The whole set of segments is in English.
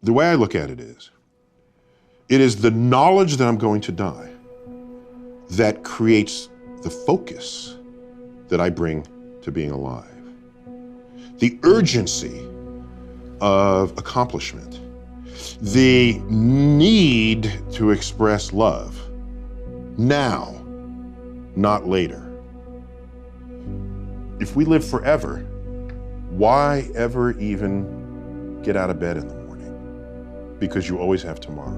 The way I look at it is the knowledge that I'm going to die that creates the focus that I bring to being alive. The urgency of accomplishment, the need to express love now, not later. If we live forever, why ever even get out of bed in the morning? Because you always have tomorrow.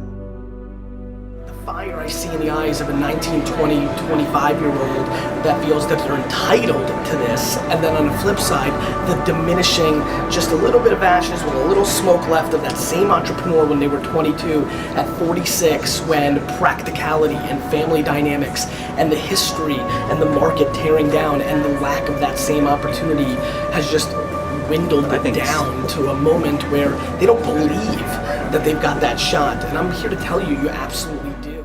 The fire I see in the eyes of a 19, 20, 25-year-old that feels that they're entitled to this, and then on the flip side, the diminishing just a little bit of ashes with a little smoke left of that same entrepreneur when they were 22 at 46, when practicality and family dynamics and the history and the market tearing down and the lack of that same opportunity has just dwindled down to a moment where they don't believe that they've got that shot. And I'm here to tell you, you absolutely do.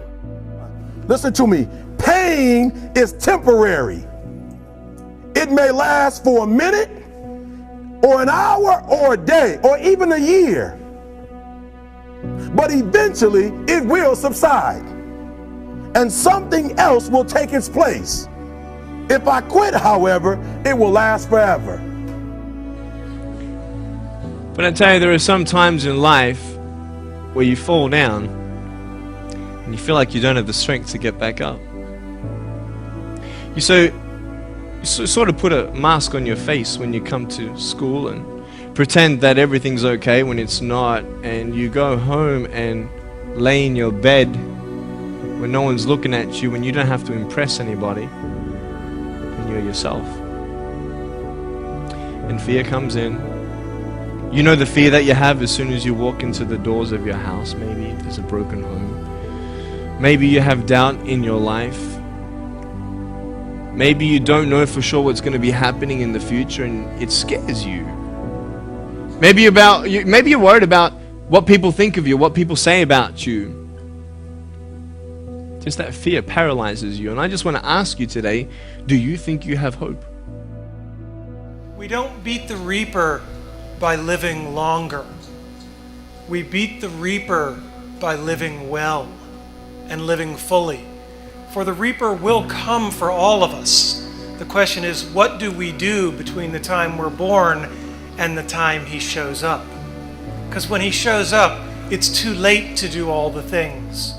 Listen to me. Pain is temporary. It may last for a minute or an hour or a day or even a year. But eventually it will subside and something else will take its place. If I quit, however, it will last forever. But I tell you, there are some times in life where you fall down and you feel like you don't have the strength to get back up. You sort of put a mask on your face when you come to school and pretend that everything's okay when it's not, and you go home and lay in your bed when no one's looking at you, when you don't have to impress anybody, and you're yourself. And fear comes in. You know the fear that you have as soon as you walk into the doors of your house. Maybe there's a broken home. Maybe you have doubt in your life. Maybe you don't know for sure what's going to be happening in the future and it scares you. Maybe you're worried about what people think of you, what people say about you. Just that fear paralyzes you. And I just want to ask you today, do you think you have hope? We don't beat the reaper by living longer. We beat the reaper by living well and living fully. For the reaper will come for all of us. The question is, what do we do between the time we're born and the time he shows up? Because when he shows up, it's too late to do all the things.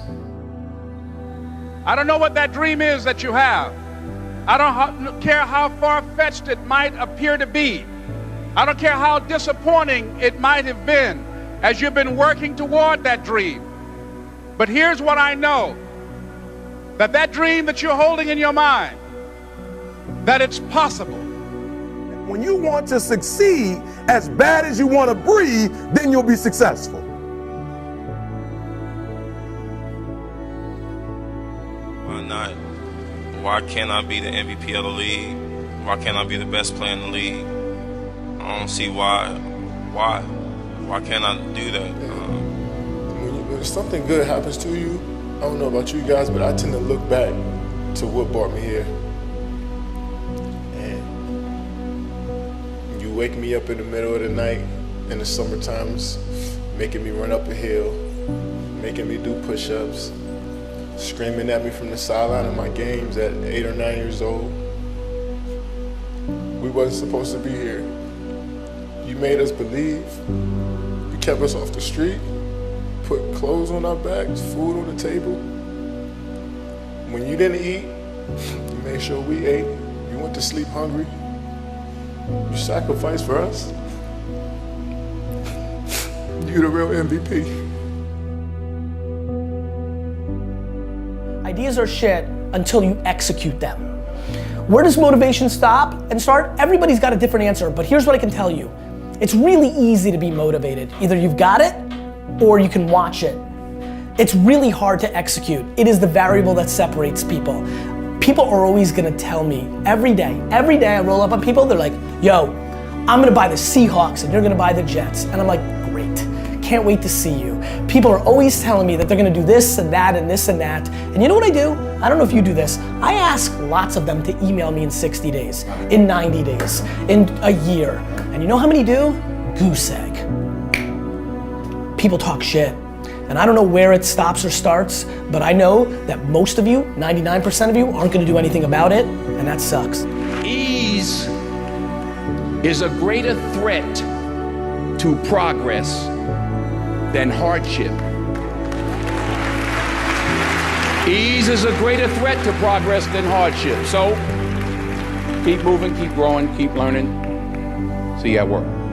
I don't know what that dream is that you have. I don't care how far-fetched it might appear to be. I don't care how disappointing it might have been as you've been working toward that dream. But here's what I know, that dream that you're holding in your mind, that it's possible. When you want to succeed as bad as you want to breathe, then you'll be successful. Why not? Why can't I be the MVP of the league? Why can't I be the best player in the league? I don't see why. Why can't I do that? When something good happens to you, I don't know about you guys, but I tend to look back to what brought me here. And you wake me up in the middle of the night in the summer times, making me run up a hill, making me do push-ups, screaming at me from the sideline of my games at 8 or 9 years old. We wasn't supposed to be here. You made us believe. You kept us off the street, put clothes on our backs, food on the table. When you didn't eat, you made sure we ate. You went to sleep hungry. You sacrificed for us. You the real MVP. Ideas are shit until you execute them. Where does motivation stop and start? Everybody's got a different answer, but here's what I can tell you. It's really easy to be motivated. Either you've got it or you can watch it. It's really hard to execute. It is the variable that separates people. People are always gonna tell me every day I roll up on people, they're like, yo, I'm gonna buy the Seahawks and you're gonna buy the Jets. And I'm like, great, can't wait to see you. People are always telling me that they're gonna do this and that and this and that. And you know what I do? I don't know if you do this. I ask lots of them to email me in 60 days, in 90 days, in a year. And you know how many do? Goose egg. people talk shit. And I don't know where it stops or starts, but I know that most of you, 99% of you, aren't gonna do anything about it, and that sucks. Ease is a greater threat to progress than hardship. Ease is a greater threat to progress than hardship. So keep moving, keep growing, keep learning. See you at work.